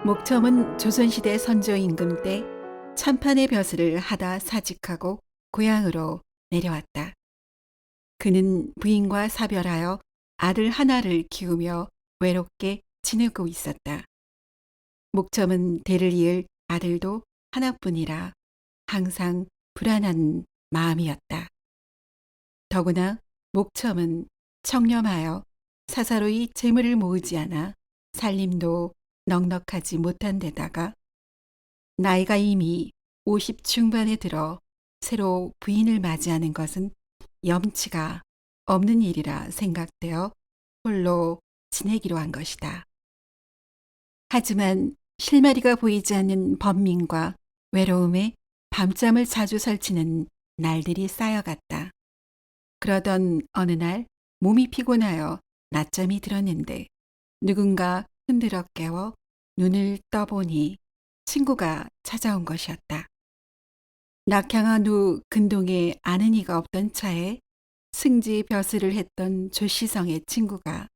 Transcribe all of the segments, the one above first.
목첨은 조선시대 선조 임금 때 천판의 벼슬을 하다 사직하고 고향으로 내려왔다. 그는 부인과 사별하여 아들 하나를 키우며 외롭게 지내고 있었다. 목첨은 대를 이을 아들도 하나뿐이라 항상 불안한 마음이었다. 더구나 목첨은 청렴하여 사사로이 재물을 모으지 않아 살림도 넉넉하지 못한 데다가 나이가 이미 50 중반에 들어 새로 부인을 맞이하는 것은 염치가 없는 일이라 생각되어 홀로 지내기로 한 것이다. 하지만 실마리가 보이지 않는 번민과 외로움에 밤잠을 자주 설치는 날들이 쌓여갔다. 그러던 어느 날 몸이 피곤하여 낮잠이 들었는데 누군가 흔들어 깨워 눈을 떠보니 친구가 찾아온 것이었다. 낙향한 후 근동에 아는 이가 없던 차에 승지 벼슬을 했던 조시성의 친구가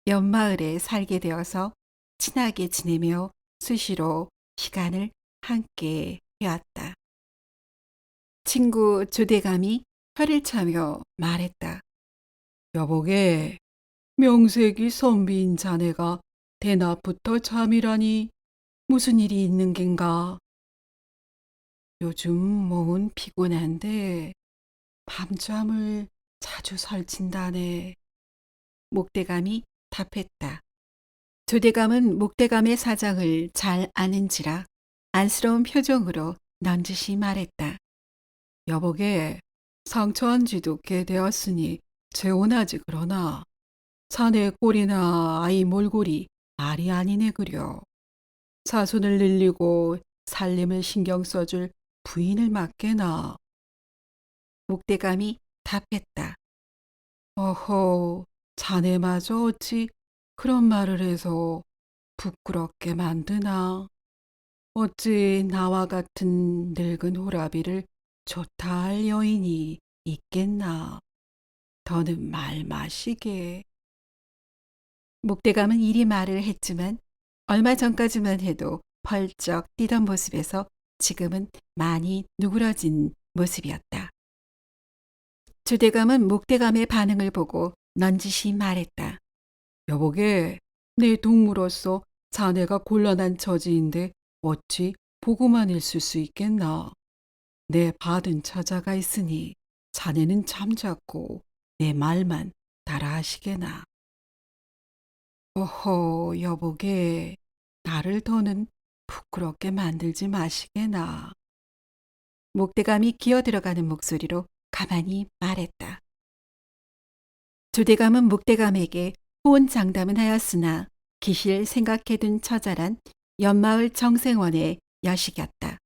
옆마을에 살게 되어서 친하게 지내며 수시로 시간을 함께 해왔다. 친구 조대감이 혀를 차며 말했다. 여보게, 명색이 선비인 자네가 대낮부터 잠이라니 무슨 일이 있는 겐가? 요즘 몸은 피곤한데 밤잠을 자주 설친다네. 목대감이 답했다. 조대감은 목대감의 사정을 잘 아는지라 안쓰러운 표정으로 넌지시 말했다. 여보게, 상처한 지도 꽤 되었으니 재혼하지 그러나 자네 꼴이나 아이 몰골이 말이 아니네 그려. 자손을 늘리고 살림을 신경 써줄 부인을 맡게나. 목대감이 답했다. 어허, 자네마저 어찌 그런 말을 해서 부끄럽게 만드나. 어찌 나와 같은 늙은 호라비를 좋다 할 여인이 있겠나. 더는 말 마시게. 목대감은 이리 말을 했지만 얼마 전까지만 해도 펄쩍 뛰던 모습에서 지금은 많이 누그러진 모습이었다. 조대감은 목대감의 반응을 보고 넌지시 말했다. 여보게, 내 동무로서 자네가 곤란한 처지인데 어찌 보고만 있을 수 있겠나. 내 받은 처자가 있으니 자네는 잠자코 내 말만 따라하시게나. 어허, 여보게, 나를 더는 부끄럽게 만들지 마시게나. 목대감이 기어들어가는 목소리로 가만히 말했다. 조대감은 목대감에게 호언장담은 하였으나 기실 생각해둔 처자란 옆마을 정생원의 여식이었다.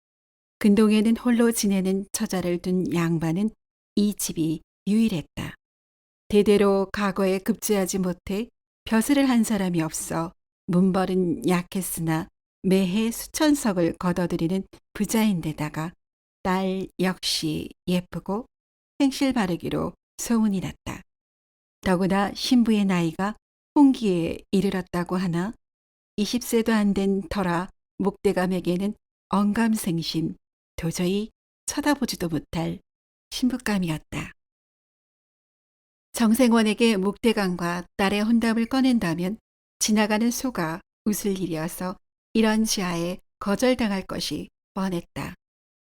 근동에는 홀로 지내는 처자를 둔 양반은 이 집이 유일했다. 대대로 과거에 급제하지 못해 벼슬을 한 사람이 없어 문벌은 약했으나 매해 수천석을 거둬들이는 부자인데다가 딸 역시 예쁘고 행실 바르기로 소문이 났다. 더구나 신부의 나이가 홍기에 이르렀다고 하나 20세도 안 된 터라 목대감에게는 언감생심, 도저히 쳐다보지도 못할 신부감이었다. 정생원에게 목대감과 딸의 혼담을 꺼낸다면 지나가는 소가 웃을 일이어서 이런 지하에 거절당할 것이 뻔했다.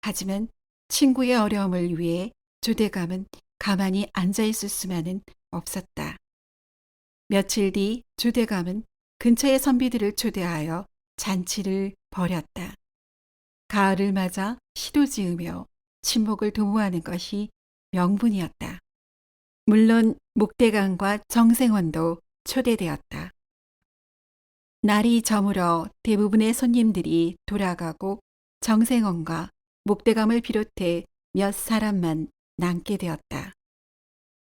하지만 친구의 어려움을 위해 조대감은 가만히 앉아있을 수만은 없었다. 며칠 뒤 조대감은 근처의 선비들을 초대하여 잔치를 벌였다. 가을을 맞아 시도 지으며 친목을 도모하는 것이 명분이었다. 물론 목대감과 정생원도 초대되었다. 날이 저물어 대부분의 손님들이 돌아가고 정생원과 목대감을 비롯해 몇 사람만 남게 되었다.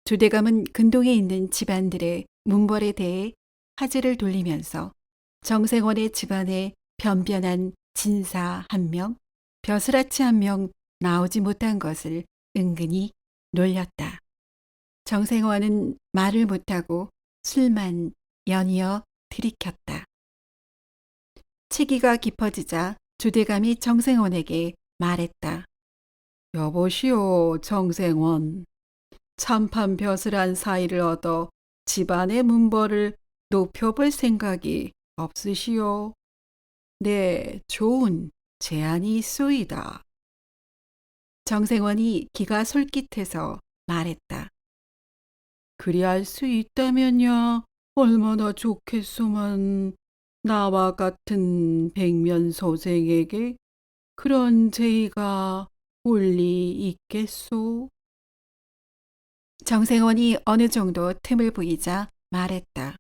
조대감은 근동에 있는 집안들의 문벌에 대해 화제를 돌리면서 정생원의 집안에 변변한 진사 한 명, 벼슬아치 한 명 나오지 못한 것을 은근히 놀렸다. 정생원은 말을 못하고 술만 연이어 들이켰다. 치기가 깊어지자 주대감이 정생원에게 말했다. 여보시오, 정생원. 참판 벼슬한 사이를 얻어 집안의 문벌을 높여볼 생각이 없으시오? 네, 좋은 제안이 있소이다. 정생원이 기가 솔깃해서 말했다. 그리할 수 있다면야 얼마나 좋겠소만. 나와 같은 백면소생에게 그런 제의가 올리 있겠소? 정생원이 어느 정도 틈을 보이자 말했다.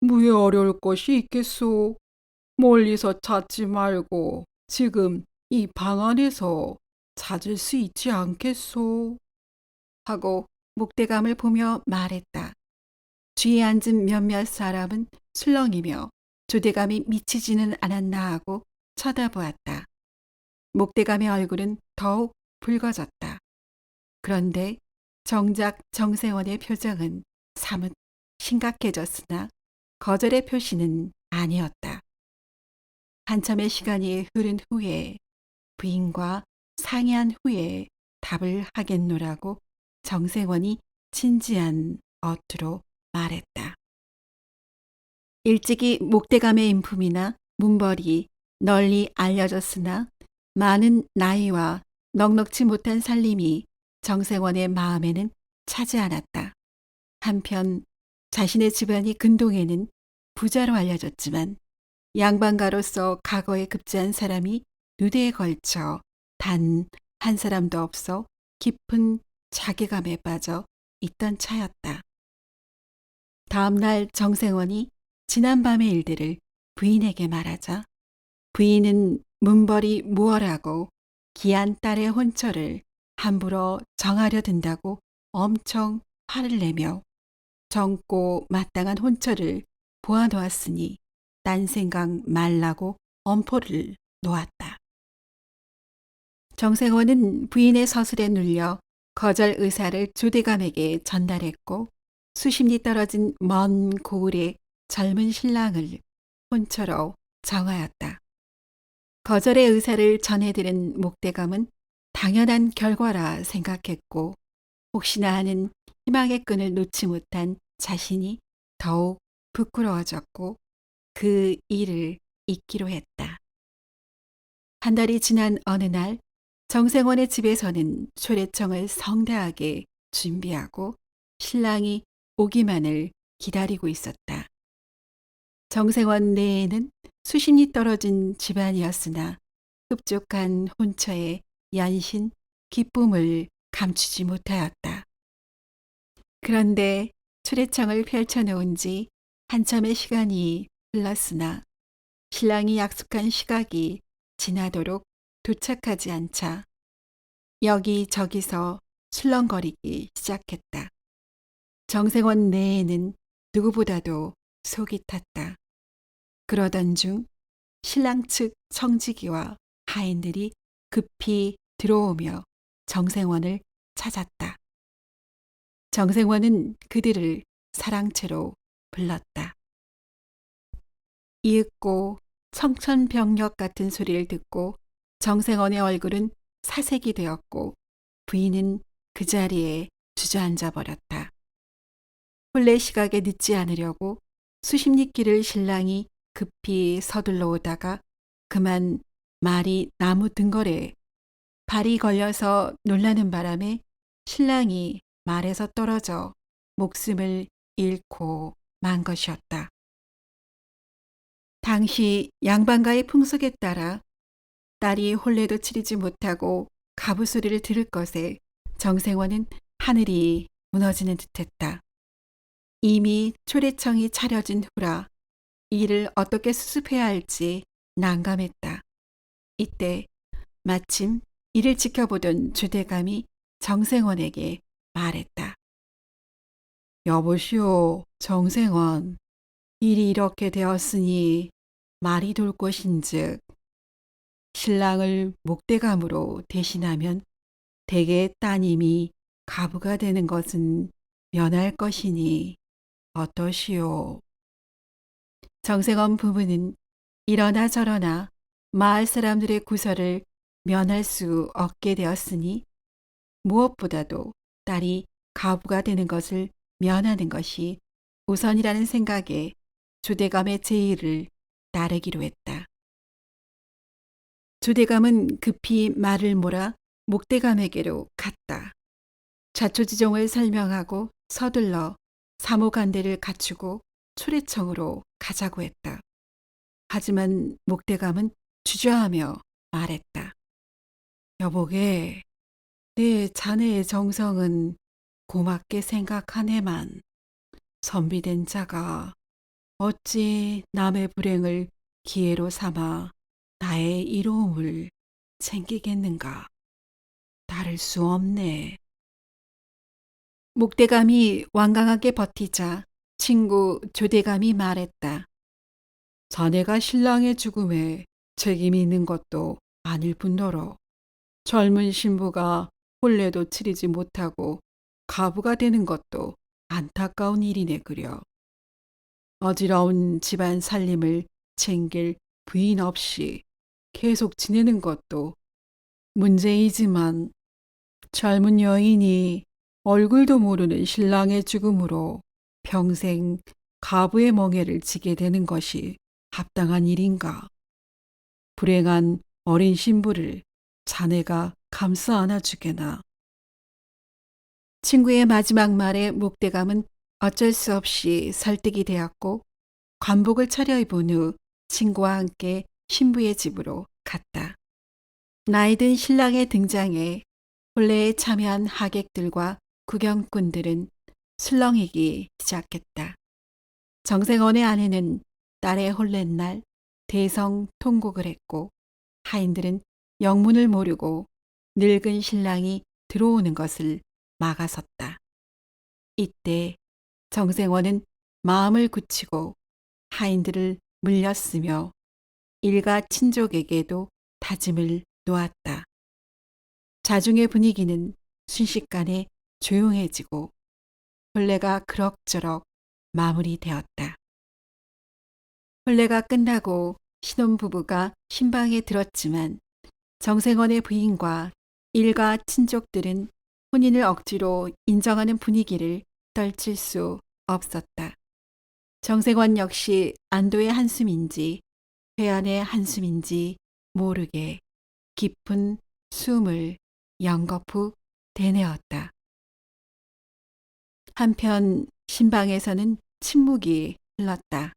무에 어려울 것이 있겠소. 멀리서 찾지 말고 지금 이 방 안에서 찾을 수 있지 않겠소? 하고 목대감을 보며 말했다. 뒤에 앉은 몇몇 사람은 술렁이며 조대감이 미치지는 않았나 하고 쳐다보았다. 목대감의 얼굴은 더욱 붉어졌다. 그런데 정작 정세원의 표정은 사뭇 심각해졌으나 거절의 표시는 아니었다. 한참의 시간이 흐른 후에 부인과 상의한 후에 답을 하겠노라고 정세원이 진지한 어투로 말했다. 일찍이 목대감의 인품이나 문벌이 널리 알려졌으나 많은 나이와 넉넉지 못한 살림이 정생원의 마음에는 차지 않았다. 한편 자신의 집안이 근동에는 부자로 알려졌지만 양반가로서 과거에 급제한 사람이 누대에 걸쳐 단 한 사람도 없어 깊은 자괴감에 빠져 있던 차였다. 다음 날 정생원이 지난밤의 일들을 부인에게 말하자 부인은 문벌이 무얼하고 귀한 딸의 혼처를 함부로 정하려 든다고 엄청 화를 내며 젊고 마땅한 혼처를 보아놓았으니 딴 생각 말라고 엄포를 놓았다. 정생원은 부인의 서술에 눌려 거절 의사를 조대감에게 전달했고 수십 리 떨어진 먼 고을의 젊은 신랑을 혼처로 정하였다. 거절의 의사를 전해들은 목대감은 당연한 결과라 생각했고 혹시나 하는 희망의 끈을 놓지 못한 자신이 더욱 부끄러워졌고 그 일을 잊기로 했다. 한 달이 지난 어느 날 정생원의 집에서는 초래청을 성대하게 준비하고 신랑이 오기만을 기다리고 있었다. 정생원 내에는 수십 리 떨어진 집안이었으나 흡족한 혼처에 연신 기쁨을 감추지 못하였다. 그런데 초래청을 펼쳐놓은 지 한참의 시간이 흘렀으나 신랑이 약속한 시각이 지나도록 도착하지 않자 여기저기서 술렁거리기 시작했다. 정생원 내에는 누구보다도 속이 탔다. 그러던 중 신랑 측 청지기와 하인들이 급히 들어오며 정생원을 찾았다. 정생원은 그들을 사랑채로 불렀다. 이윽고 청천벽력 같은 소리를 듣고 정생원의 얼굴은 사색이 되었고 부인은 그 자리에 주저앉아 버렸다. 혼례 시각에 늦지 않으려고 수십 리 길을 신랑이 급히 서둘러 오다가 그만 말이 나무 등걸에 발이 걸려서 놀라는 바람에 신랑이 말에서 떨어져 목숨을 잃고 만 것이었다. 당시 양반가의 풍속에 따라 딸이 혼례도 치르지 못하고 가부 소리를 들을 것에 정생원은 하늘이 무너지는 듯했다. 이미 초래청이 차려진 후라 이를 어떻게 수습해야 할지 난감했다. 이때 마침 이를 지켜보던 주대감이 정생원에게 말했다. 여보시오, 정생원. 일이 이렇게 되었으니 말이 돌 것인즉 신랑을 목대감으로 대신하면 대개 따님이 가부가 되는 것은 면할 것이니 어떠시오? 정생원 부부는 이러나 저러나 마을 사람들의 구설을 면할 수 없게 되었으니 무엇보다도 딸이 가부가 되는 것을 면하는 것이 우선이라는 생각에 조대감의 제의를 따르기로 했다. 조대감은 급히 말을 몰아 목대감에게로 갔다. 자초지종을 설명하고 서둘러 사모간대를 갖추고 초래청으로 가자고 했다. 하지만 목대감은 주저하며 말했다. 여보게, 내 자네의 정성은 고맙게 생각하네만 선비된 자가 어찌 남의 불행을 기회로 삼아 나의 이로움을 챙기겠는가. 다를 수 없네. 목대감이 완강하게 버티자 친구 조대감이 말했다. 자네가 신랑의 죽음에 책임이 있는 것도 아닐 뿐더러 젊은 신부가 혼례도 치르지 못하고 가부가 되는 것도 안타까운 일이네 그려. 어지러운 집안 살림을 챙길 부인 없이 계속 지내는 것도 문제이지만 젊은 여인이 얼굴도 모르는 신랑의 죽음으로 평생 가부의 멍에를 지게 되는 것이 합당한 일인가? 불행한 어린 신부를 자네가 감싸 안아주게나. 친구의 마지막 말에 목대감은 어쩔 수 없이 설득이 되었고 관복을 차려입은 후 친구와 함께 신부의 집으로 갔다. 나이든 신랑의 등장에 혼례에 참여한 하객들과 구경꾼들은 술렁이기 시작했다. 정생원의 아내는 딸의 혼례날 대성통곡을 했고 하인들은 영문을 모르고 늙은 신랑이 들어오는 것을 막아섰다. 이때 정생원은 마음을 굳히고 하인들을 물렸으며 일가 친족에게도 다짐을 놓았다. 자중의 분위기는 순식간에 조용해지고 혼례가 그럭저럭 마무리되었다. 혼례가 끝나고 신혼부부가 신방에 들었지만 정생원의 부인과 일가 친족들은 혼인을 억지로 인정하는 분위기를 떨칠 수 없었다. 정생원 역시 안도의 한숨인지 회한의 한숨인지 모르게 깊은 숨을 연거푸 대내었다. 한편 신방에서는 침묵이 흘렀다.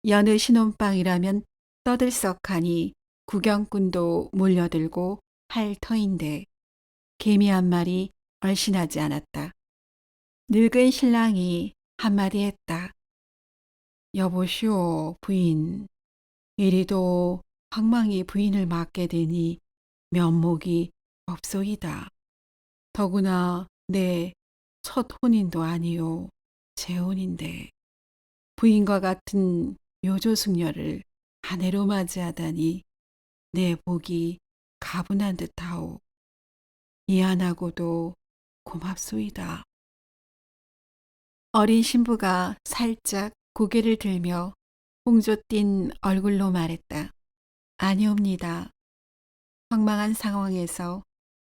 여느 신혼방이라면 떠들썩하니 구경꾼도 몰려들고 할 터인데 개미 한 마리 얼씬하지 않았다. 늙은 신랑이 한마디 했다. 여보시오 부인. 이리도 황망히 부인을 맞게 되니 면목이 없소이다. 더구나 내 첫 혼인도 아니요 재혼인데 부인과 같은 요조숙녀를 아내로 맞이하다니 내 복이 가분한 듯하오. 미안하고도 고맙소이다. 어린 신부가 살짝 고개를 들며 홍조 띤 얼굴로 말했다. 아니옵니다. 황망한 상황에서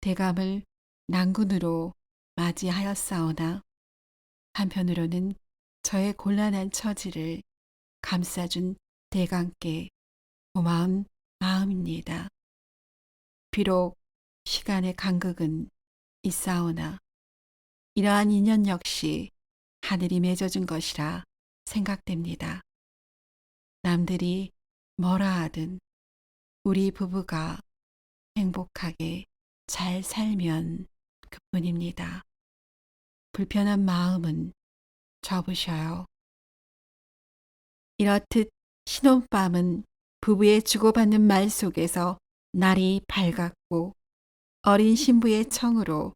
대감을 난군으로 맞이하였사오나 한편으로는 저의 곤란한 처지를 감싸준 대감께 고마운 마음입니다. 비록 시간의 간극은 있사오나 이러한 인연 역시 하늘이 맺어준 것이라 생각됩니다. 남들이 뭐라 하든 우리 부부가 행복하게 잘 살면 그뿐입니다. 불편한 마음은 접으셔요. 이렇듯 신혼밤은 부부의 주고받는 말 속에서 날이 밝았고 어린 신부의 청으로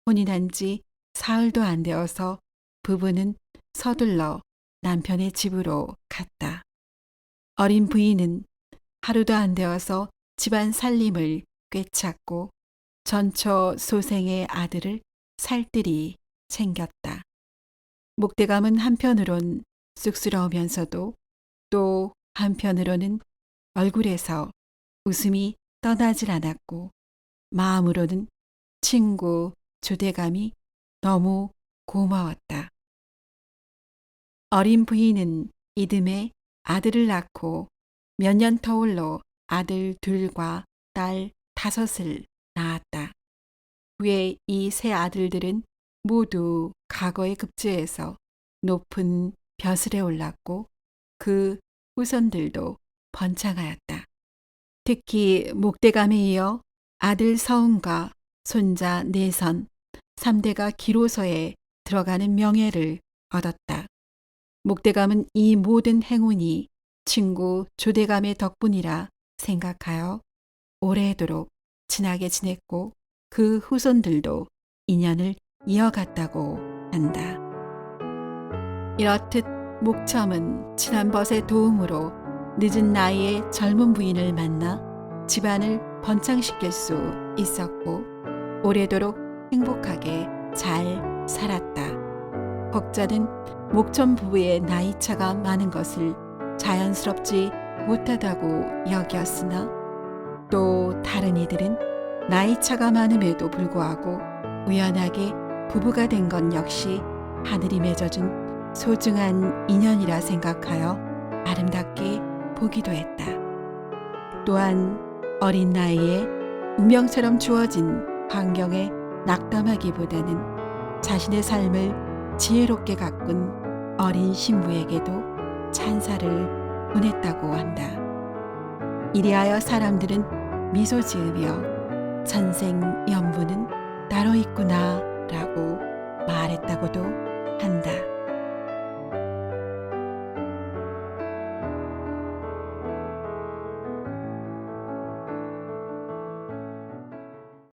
혼인한 지 사흘도 안 되어서 부부는 서둘러 남편의 집으로 갔다. 어린 부인은 하루도 안 되어서 집안 살림을 꿰찼고 전처 소생의 아들을 살뜰히 챙겼다. 목대감은 한편으론 쑥스러우면서도 또 한편으로는 얼굴에서 웃음이 떠나질 않았고 마음으로는 친구 조대감이 너무 고마웠다. 어린 부인은 이듬해 아들을 낳고 몇 년 터울로 아들 둘과 딸 다섯을 낳았다. 후에 이 세 아들들은 모두 과거에 급제해서 높은 벼슬에 올랐고 그 후손들도 번창하였다. 특히 목대감에 이어 아들 서운과 손자 내선 3대가 기로서에 들어가는 명예를 얻었다. 목대감은 이 모든 행운이 친구 조대감의 덕분이라 생각하여 오래도록 친하게 지냈고 그 후손들도 인연을 이어갔다고 한다. 이렇듯 목첨은 친한벗의 도움으로 늦은 나이에 젊은 부인을 만나 집안을 번창시킬 수 있었고 오래도록 행복하게 잘 살았다. 혹자는 목첨 부부의 나이차가 많은 것을 자연스럽지 못하다고 여겼으나 또 다른 이들은 나이차가 많음에도 불구하고 우연하게 부부가 된 건 역시 하늘이 맺어준 소중한 인연이라 생각하여 아름답게 보기도 했다. 또한 어린 나이에 운명처럼 주어진 환경에 낙담하기보다는 자신의 삶을 지혜롭게 가꾼 어린 신부에게도 찬사를 보냈다고 한다. 이리하여 사람들은 미소 지으며 전생연분은 따로 있구나 라고 말했다고도 한다.